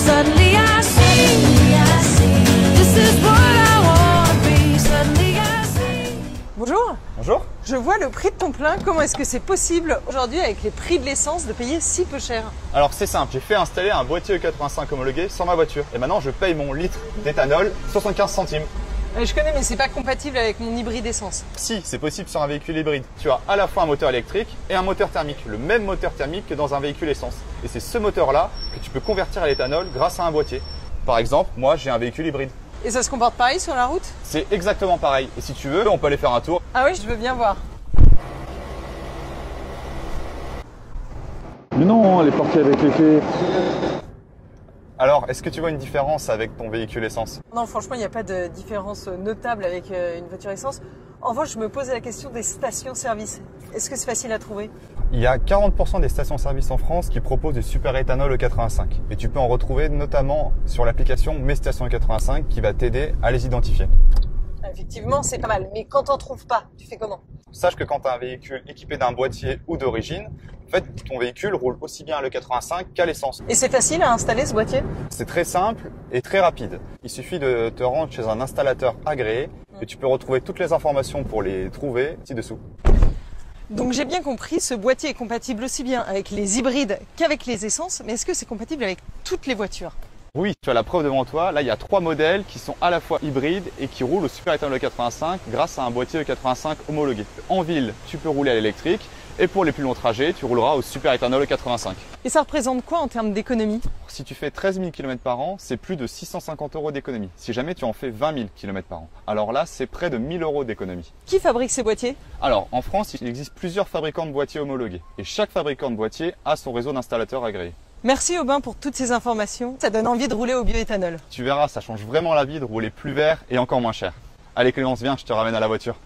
Suddenly I see, this is what I wanna be. Suddenly I see. Bonjour, Bonjour. je vois le prix de ton plein. Comment est-ce que c'est possible aujourd'hui avec les prix de l'essence de payer si peu cher? Alors c'est simple, j'ai fait installer un boîtier E85 homologué sur ma voiture et maintenant je paye mon litre d'éthanol 75 centimes. Je connais, mais c'est pas compatible avec mon hybride essence. Si, c'est possible sur un véhicule hybride. Tu as à la fois un moteur électrique et un moteur thermique, le même moteur thermique que dans un véhicule essence. Et c'est ce moteur-là que tu peux convertir à l'éthanol grâce à un boîtier. Par exemple, moi j'ai un véhicule hybride. Et ça se comporte pareil sur la route? C'est exactement pareil. Et si tu veux, on peut aller faire un tour. Ah oui, je veux bien voir. Mais non, elle est partie avec les clés. Alors, est-ce que tu vois une différence avec ton véhicule essence? Non, franchement, il n'y a pas de différence notable avec une voiture essence. En revanche, je me posais la question des stations-service. Est-ce que c'est facile à trouver? Il y a 40% des stations-service en France qui proposent du super éthanol E85. Et tu peux en retrouver notamment sur l'application Mes Stations E85 qui va t'aider à les identifier. Effectivement, c'est pas mal. Mais quand t'en trouves pas, tu fais comment? Sache que quand tu as un véhicule équipé d'un boîtier ou d'origine, en fait, ton véhicule roule aussi bien à l'E85 qu'à l'essence. Et c'est facile à installer ce boîtier? C'est très simple et très rapide. Il suffit de te rendre chez un installateur agréé et tu peux retrouver toutes les informations pour les trouver ci-dessous. Donc j'ai bien compris, ce boîtier est compatible aussi bien avec les hybrides qu'avec les essences, mais est-ce que c'est compatible avec toutes les voitures? Oui, tu as la preuve devant toi. Là, il y a 3 modèles qui sont à la fois hybrides et qui roulent au super éthanol E85 grâce à un boîtier E85 homologué. En ville, tu peux rouler à l'électrique et pour les plus longs trajets, tu rouleras au super éthanol E85. Et ça représente quoi en termes d'économie? Si tu fais 13 000 km par an, c'est plus de 650 € d'économie. Si jamais tu en fais 20 000 km par an, alors là, c'est près de 1 000 € d'économie. Qui fabrique ces boîtiers? Alors, en France, il existe plusieurs fabricants de boîtiers homologués. Et chaque fabricant de boîtier a son réseau d'installateurs agréés. Merci Aubin pour toutes ces informations. Ça donne envie de rouler au bioéthanol. Tu verras, ça change vraiment la vie de rouler plus vert et encore moins cher. Allez Clémence, viens, je te ramène à la voiture.